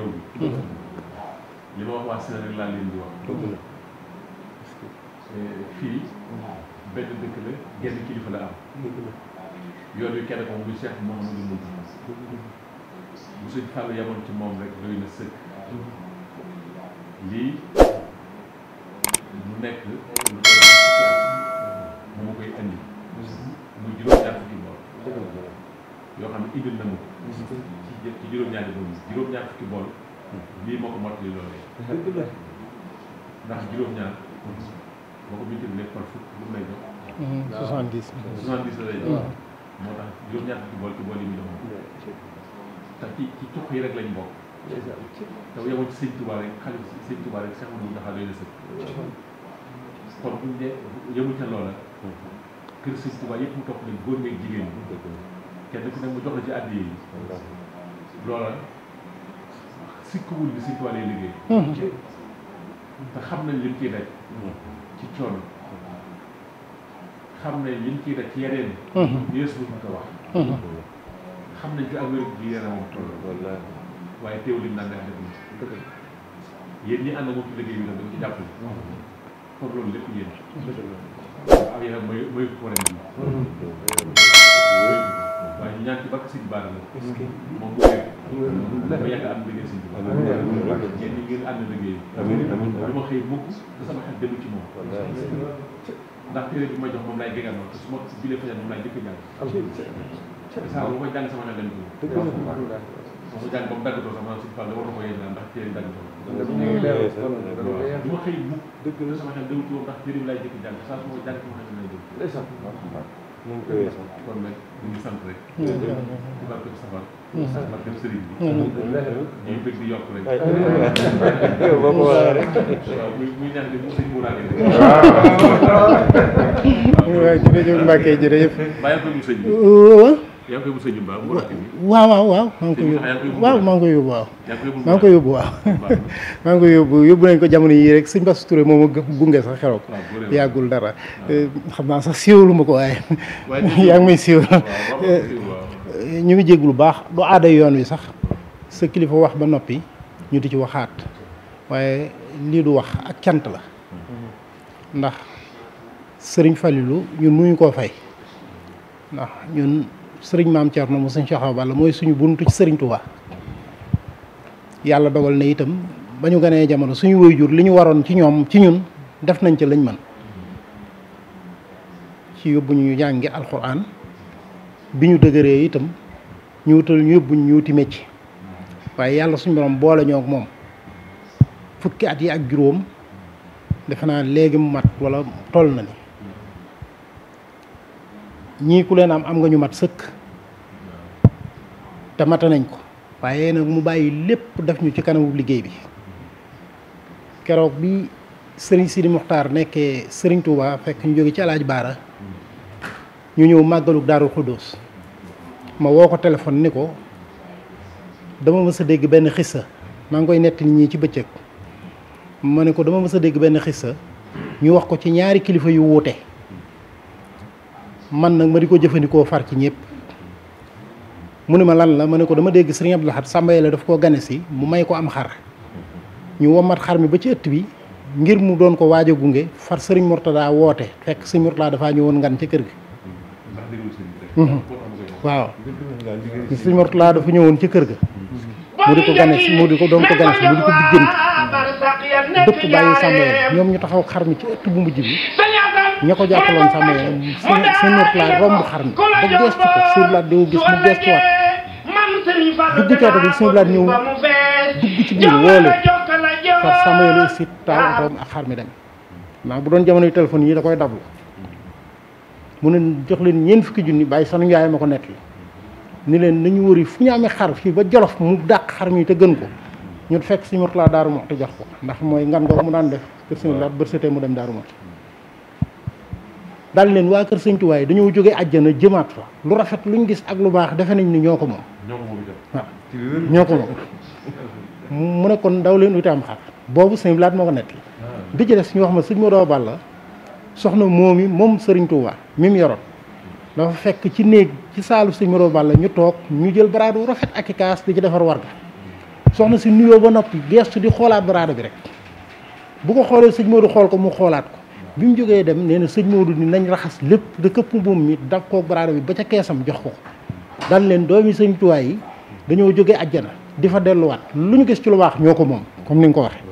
ñëw li ma wax waa Sénégal rek laa leen di wax fii benn dëkk la genn kilifa la am yoon wi kenn ko muy Cheikh Mouhamadou Mountakha bu suñ Fallou yemoon ci moom rek doy na sëkk lii mu nekk lu toll fukki at mu ma koy indi muy juróom-ñaar fukki bool yoo xam ne indil na ma ko ci juróom-ñaari bool juróom-ñaar fukki bool lii moo ko mottali loolee ndax juróom-ñaar boo ko multiplié par fukk lu lay jox 70 la lay jox moo tax juróom-ñaar fukki bool ci bool yi mu demoon te ci cuq yi rek lañ bokk te yemoon ci sëñ Touba rek xale sëñ Touba rek Cheikh Mouhamadou Mountakha doy na sëkk kon buñ ne yemul ca loola kër sëñ Touba yëpp mu topp leen góor ñeeg jigéen ñi kenn ku ne mu jox la ci àddi yi loola sikkuwul ni sëñ Touba lay liggéey te xam nañ lim ciy daj ci coono xam nañ lim ciy daj ci yeneen yées bu ñu ko wax xam nañ fi ak wér gi yaramam toll waaye teew lim naan def def yéen ñi ànd moom ci liggéey bi nag dañ ci jàppale kon loolu lépp yéen ak yéen ak mooy ko ren bi waaye ñu ñaan ci bakk Sëñ Bara la moom bu wér ma yàgg ànd liggéey Sëñ Bara yéen ñi ngeen ànd liggéey du ma xëy mukk te sama xel demu ci moom ndax téere bi ma jox moom laay gégal ma te su ma bilee fajal moom laay jëkk jàng saa bu ma jàng sama xel dem ci moom ma jàng ba mu daggatoo sax maanaam Sëñ Fall war na ko yéen ndax téere bi daggatoo du ma xëy mukk te sama xel demu ci moom ndax téere bi laay jëkk jàng saa su ma jàng sama xel lay dem kon nag ñu ngi sant rek ci barke safar barke sëriñ bi ñuy bëgg di yokk rek waaw muy ñaan di mu sëñ muuraage rek waaw jërëjëf Mbacke jërëjëf bàyyi ko mu sëñ bi yaa ngi koy mu sëñ bi mu rakk bi waaw maa ngi koy yóbbu waaw maa ngi koy yóbbu waaw maa ngi koy yóbbu waaw maa ngi koy yóbbu nañ ko jamono yii rek sëñ Bass Touré moom a gunge sax xeroog yàggul dara xam naa sax siiwalu ma ko waaye yaa ngi may siiwal ñu ngi jéglu lu baax du aada yoon wi sax sa kilifa wax ba noppi ñu di ci waxaat waaye lii du wax ak cant la ndax sëriñ Falilou ñun mënuñu koo fay ndax ñun sëriñ Maam Thierno mu sëñ Cheikh Awa Balla mooy suñu buntu ci sëriñ Touba yàlla dogal na itam ba ñu ganee jamono suñu waajur li ñu waroon ci ñoom ci ñun def nañ ca lañ mën ci yóbbu ñu jàngi alxuraan bi ñu dëgëree itam ñu wutal ñu yóbbu ñu wuti métier waaye yàlla suñu borom boole ñoo ak moom fukki at yi ak juróom defe naa léegi mu mat wala toll na ni ñii ku leen am nga ñu mat sëkk te mata nañ ko waaye nag mu bàyyi lépp def ñu ci kanamu liggéey bi keroog bi sëriñ Sidi Muxtaar nekkee sëriñ Touba fekk ñu jóge ci Alaaji Baara ñu ñëw màggalug Daarul Xuddoos ma woo ko téléphone ni ko dama mës a dégg benn xissa maa ngi koy nettali ñii ci bëccëg ma ne ko dama mës a dégg benn xissa ñu wax ko ci ñaari kilifa yu wuute man nag ma di ko jëfandikoo far ci ñëpp mu ne ma lan la ma ne ko dama dégg sëriñ Abdou Lahad Samba Yàlla daf koo gane si mu may ko am xar ñu womat xar mi ba ci ëtt bi ngir mu doon ko waaj a gunge far sëriñ Mourtada woote fekk sëriñ Mourtada dafaa ñëwoon ngan ci kër gi waaw sëriñ Mourtada dafa ñëwoon ci kër ga mu di ko gane si mu di ko doon ko gane si mu di ko dijjanti dëpp bàyyi Samba Yàlla ñoom ñu taxaw xar mi ci ëtt bu mujj bi ña ko jàppaloon Samba Yàlla sëñ Mourtada romb xar mi ba geestu ko sëñ Blaat di gis mu geestuwaat dugg ci oto bi sëñ Blaat ñëw dugg ci biir woole far Samba Yàlla si taal otoom ak xar mi dem ndax bu doon jamonoy téléphone yi da koy dablu mu ne jox leen ñeent fukki junni bàyyi sanu yaay ma ko nett ni leen nañu wëri fu ñu amee xar fii ba Jolof mu dàq xar mi te gën ko ñu fekk sëñ Mourtada Daaru Muxti jox ko ndax mooy ngan googu mu daan def kër sëñ Blaat bër setee mu dem Daaru Muxti daal leen waa kër sëñ Tuubaa yi dañoo jógee àjjana jëmaat fa lu rafet luñ gis ak lu baax defe nañ ni ñoo ko moom waaw ñoo ko moom mu ne kon daw leen uti am xar boobu sëñ Blaat moo ko nett bi ci des ñu wax ma sëñ Modou Balla soxna moom sëriñ Tuubaa mi mu yoroon dafa fekk ci néeg ci saalu sëñ Modou Balla ñu toog ñu jël baraadu rafet ak i kaas di ci defar warga soxna si nuyoo ba noppi gestu di xoolaat baraada bi rek bu ko xoolee sëñ Modou xool ko mu xoolaat ko bi mu jógee dem nee na sëñ Modou ni nañ raxas lépp da këpp mbuum mi daf koog baraada bi ba ca keesam jox ko daan leen doomi sëñ Tuubaa yi dañoo jógee àjjana di fa delluwaat lu ñu gis ci lu baax ñoo ko moom comme ni nga ko waxee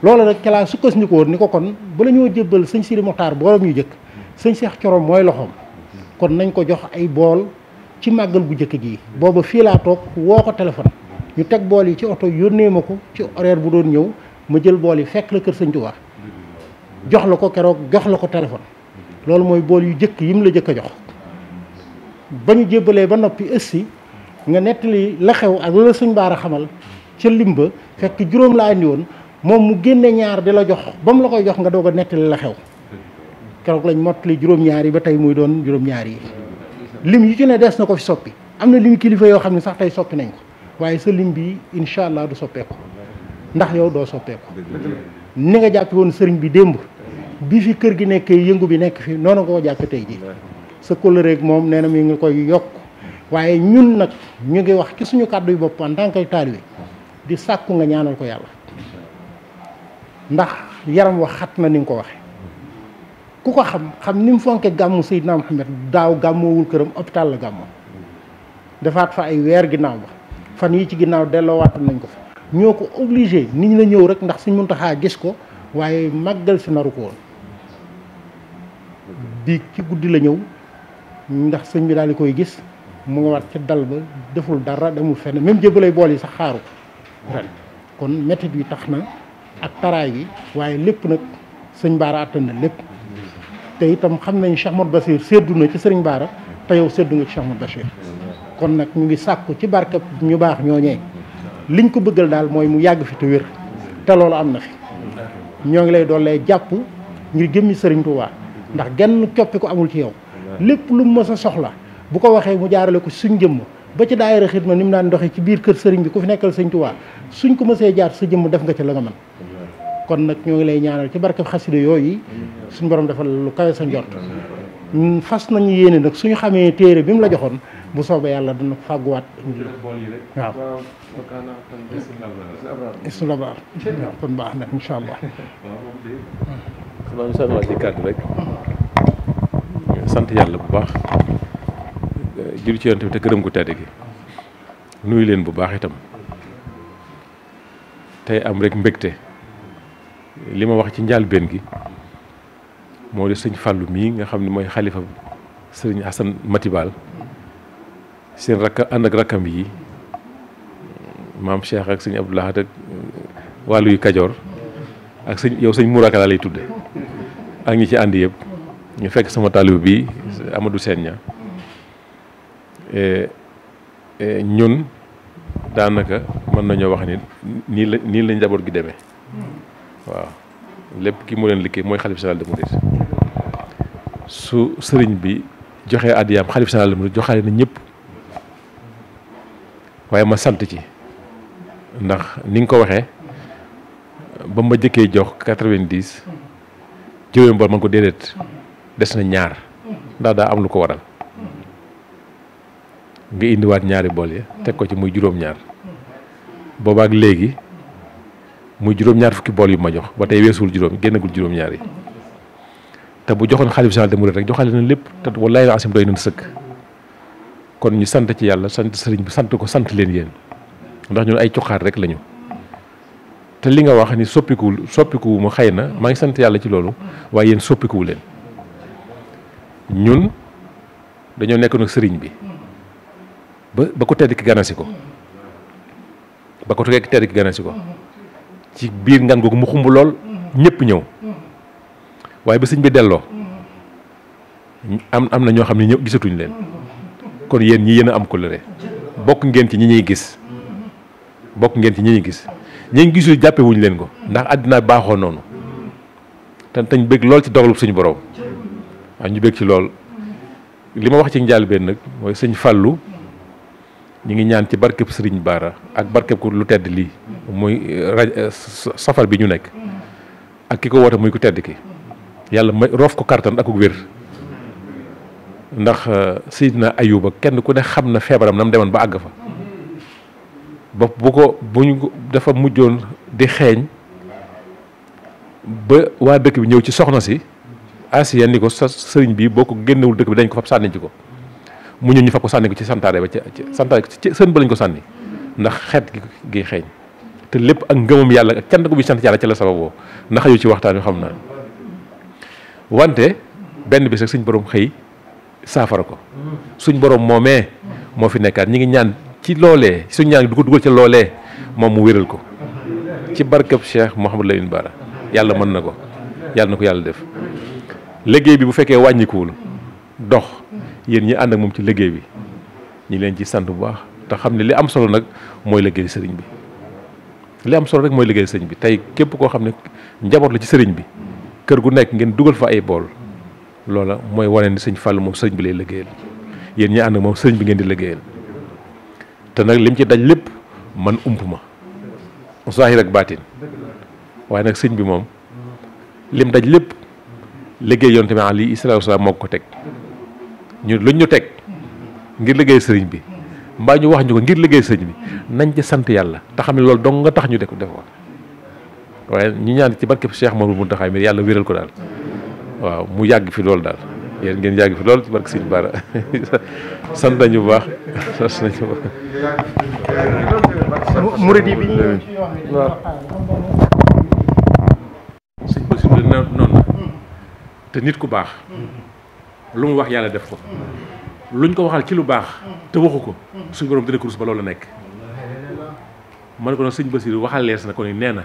loolu nag ca laa sukkandiku woon ni ko kon bala ñoo jébbal sëñ Sidi Mokhtar borom ñu jëkk sëñ Cheikh Thioro mooy loxoom kon nañ ko jox ay bool ci màggal gu jëkk gii booba fii laa toog woo ko téléphone ñu teg bool yi ci oto yónnee ma ko ci horaire bu doon ñëw ma jël bool yi fekk la kër sëñ Tuubaa jox la ko keroog jox la ko téléphone loolu mooy bool yu jëkk yim la jëkk a jox ba ñu jébbalee ba noppi ëssi nga nettali la xew ak la sëñ Baara xamal ca limba fekk juróom laa andi woon moom mu génne ñaar di la jox ba mu la koy jox nga doog a nettali la xew keroog lañ mottali juróom-ñaar yi ba tey muy doon juróom-ñaar yi lim yu ci ne des na ko fi soppi am na lim kilifa yoo xam ne sax tey soppi nañ ko waaye sa lim bi incha allah du soppeeku ndax yow doo soppeeku ni nga jàppe woon sëriñ bi démb bi fi kër gi nekkee yëngu bi nekk fi noonu nga ko jàppe tey ji sa kóllëre moom nee na mi ngi koy yokk waaye ñun nag ñu ngi wax ci suñu kàddu yu bopp en tant que taalibe di sàkku nga ñaanal ko yàlla ndax yaram wax xat na ni nga ko waxe ku ko xam ni mu fonke gàmmu Seydina Muhammad daaw gàmmoowul këram hôpital la gàmmoo defaat fa ay weer ginnaaw ba fan yi ci ginnaaw delloowaatan nañ ko fa ñoo ko obligé nit ñi la ñëw rek ndax Sëñ Muntaxa gis ko waaye màggal si naru ko woon bi ci guddi la ñëw ndax sëñ bi daal di koy gis mu nga war ca dal ba deful dara demul fenn même jëbalay bool yi sax xaaru ren kon métit bi tax na ak taraay gi waaye lépp nag sëñ Baara attan na lépp te itam xam nañ Cheikh Modou Bachir séddu na ci sëriñ Baara te yow séddu nga ci Cheikh Modou Bachir kon nag ñu ngi sàkku ci barkeb ñu baax ñooñee liñ ko bëggal daal mooy mu yàgg fi te wér te loolu am na fi ñoo ngi lay doolee jàpp ngir jëmmi sëriñ Touba ndax genn coppi ko amul ci yow lépp lu mu mës a soxla bu ko waxee mu jaarale ko suñ jëmm ba ci daayira xidma ni mu daan doxee ci biir kër sëriñ bi ku fi nekkal sëriñ Touba suñ ko mësee jaar sa jëmm def nga ci la nga mën kon nag ñoo ngi lay ñaanal ci barkeb xasida yooyu suñ borom defal lu kawe sa njort fas nañu yéene nag suñu xamee téere bi mu la joxoon bu soobee yàlla dina fàgguwaat waaw isulabar waaw kon baax na incha allah xanaa ñu sànniwaat ci kàddu rek sant yàlla bu baax julli ci yonent bi te gërëm gu tedd gi nuyu leen bu baax itam tey am rek mbégte li ma wax ci njàlbéen gi moo di sëñ Fallou mii nga xam ne mooy xalifa sëriñ Hassan Matibal seen rakk ànd ak rakkam yi maam Cheikh ak sëñ Abdoulahat ak wàllu yu Kajoor ak sëñ yow sëñ Mouraka laa lay tudde ak ñi ci ànd yëpp ñu fekk sama taalibe bi Amadou Sène ñun daanaka mën nañoo wax ni nii la njaboot gi demee waaw lépp ki moo leen liggéey mooy xalif général des mourides su sëriñ bi joxee addiyaam xalif général des mourides joxaale na ñëpp waaye ma sant ci ndax ni nga ko waxee ba ma jëkkee jox 90 juróomi bool man ko déedéet des na ñaar ndax daa am lu ko waral nga indiwaat ñaari bool ya teg ko ci muy juróom-ñaar boobaak léegi muy juróom-ñaar fukki bool yu ma jox ba tey weesuwul juróom génnagul juróom-ñaar yi te bu joxoon xalif général des mourides rek joxale na lépp te wallaay la asim doy nañ sëkk kon ñu sant ci yàlla sant sëriñ bi sant ko sant leen yéen ndax ñun ay cuqaat rek lañu te li nga wax ni soppikuwu ma xëy na maa ngi sant yàlla ci loolu waaye yéen soppikuwu leen ñun dañoo nekk nag sëriñ bi ba ko tedd ki ganasi ko ci biir ngan googu mu xumb lool ñëpp ñëw waaye ba sëñ bi delloo am na ñoo xam ne ñëw gisatuñ leen kon yéen ñi yéen a am kóllëre bokk ngeen ci ñi ñuy gis ñi ñu gisul jàppe wuñ leen ko ndax àddina baaxoo noonu te tañ bëgg lool ci dogalub suñu borom waaw ñu bëgg ci lool li ma wax ci njàlbéen nag mooy sëñ Fallou ñu ngi ñaan ci barkeb Sëriñ Baara ak barkeb ko lu tedd lii muy safar bi ñu nekk ak ki ko woote muy ku tedd ki yàlla may roof ko kartan ak ku wér ndax Seydina Ayuba kenn ku ne xam na feebaram na mu demoon ba àgg fa bopp bu ñu dafa mujjoon di xeeñ ba waa dëkk bi ñëw ci soxna si Asiya ni ko sa sëriñ bi boo ko génnewul dëkk bi dañ ko fab sànni ci ko mu ñëw ñu fab ko sànni ko ci santaare ba ci santaare ci sën ba lañ ko sànni ndax xeet gi xeeñ te lépp ak ngëmam yàlla ak cant ko bi sant yàlla ci la sababoo ndax yu ci waxtaan wi xam naa wante benn bis rek suñ borom xëy saafara ko suñ borom moomee moo fi nekkaat ñi ngi ñaan ci loolee suñ ñaan du ko dugal ci loolee moom mu wéral ko ci barkeb Cheikh Mouhamadou Lamine Bara yàlla mën na ko yàlla na ko yàlla def liggéey bi bu fekkee wàññikuwul dox yéen ñi ànd ak moom ci liggéey bi ñi leen ci sant bu baax te xam ne li am solo nag mooy liggéey sëriñ bi li am solo rek mooy liggéey sëriñ bi tey képp koo xam ne njaboot la ci sëriñ bi kër gu nekk ngeen dugal fa ay bool loola mooy wane ni sëñ Fallou moom sëriñ bi lay liggéeyal yéen ñi ànd ak moom sëriñ bi ngeen di liggéeyal te nag lim ci daj lépp man ump ma zahir ak baatin waaye nag sëñ bi moom lim daj lépp liggéey yoon tamit alayhi salaatu wasalaam moo ko teg ñu luñ ñu teg ngir liggéey sëriñ bi mbaa ñu wax ñu ko ngir liggéey sëriñ bi nañ ci sant yàlla te xam ne loolu dong nga tax ñu def ko waaye ñu ñaan ci barkeb Cheikh Mouhamadou Mountakha mi yàlla wéral ko daal waaw mu yàgg fi loolu daal yéen ngeen yàgg fi loolu ci barke Sëriñ Bara sant nañu bu baax sant nañu bu baax. murid yi bi ñu ci wax sëñ Bassirou noonu la te nit ku baax lu mu wax yàlla def ko luñ ko waxal ci lu baax te waxu ko suñ borom dina ko rus ba loolu la nekk man ko nag sëñ Bassirou waxal lees na ko ni nee na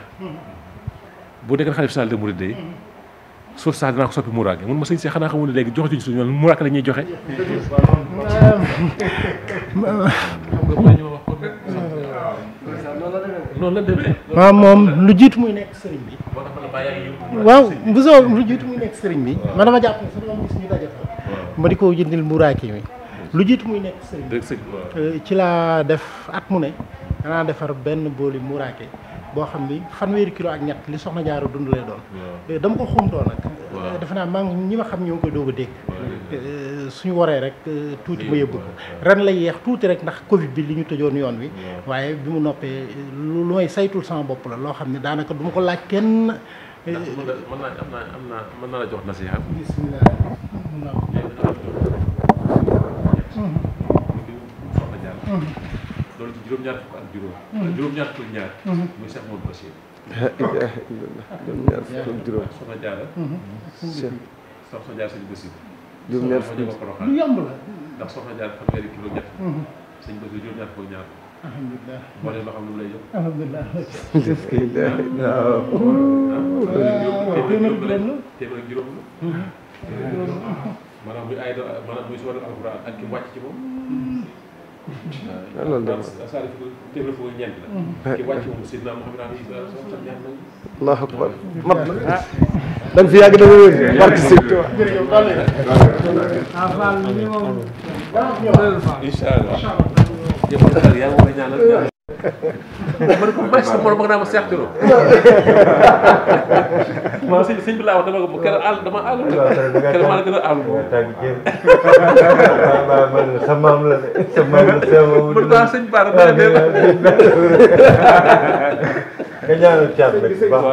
bu nekk xalif sall de murid yi suuf sax dinaa ko soppi muraake mun ma sëñ si xanaa xamul ne léegi jox juñ suñu muraake la ñuy joxe noonu la demee waaw moom lu jiitu muy nekk sëriñ bi waaw bu soo lu jiitu muy nekk sëriñ bi man dama jàpp ne su doon gis ñu daje fa ma di ko jëndil muraake mi lu jiitu muy nekk sëriñ bi ci laa def at mu ne danaa defar benn booli muraake boo xam ni fanweeri kilo ak ñett li soxna Jaara dund lay doon dama ko xumtoo nag defe naa maa ngi ñi ma xam ñoo ngi koy doog a dégg suñu waree rek tuuti ma yóbbu ko ren la yeex tuuti rek ndax Covid bi li ñu tëjoon yoon wi waaye bi mu noppee lu may saytul sama bopp la loo xam ne daanaka du ma ko laaj kenn mën naa la jox nasiha bismillah loolu ci juróom-ñaar fukk ak juróom juróom-ñaar fukk ak ñaar muy Cheikh Modou Bachir juróom-ñaar fukk ak juróom soxna Jaara soxna Jaara sëñ Bassirou juróom-ñaar fukk lu yomb la ndax soxna Jaara fanweeri kilo ñett sëñ Bassirou juróom-ñaar fukk ak ñaar alhamdulilah moo leen loo xam ne mu lay jox alhamdulilah téeméer ak juróom maanaam muy ay maanaam muy suwar alxuraan ak ki wàcc ci moom loolu de saari fu téeméer fukk ak ñeent la ki wàcc moom Seydina Muhammad alayhi salaatu wa salaam ñaan nañ allahu akbar mat na da nga fi yàgg da nga wér barke si incha allah yàlla war a ñaanal man ko bàyyi sa morom ba nga naa ma Cheikh Thioro ma sëñ bi laa wax dama ko keroog àll dama àll keroog maa la gën a àll sa maam la de sa maam la mën naa sëñ Bara nga ñaanal caat rek baax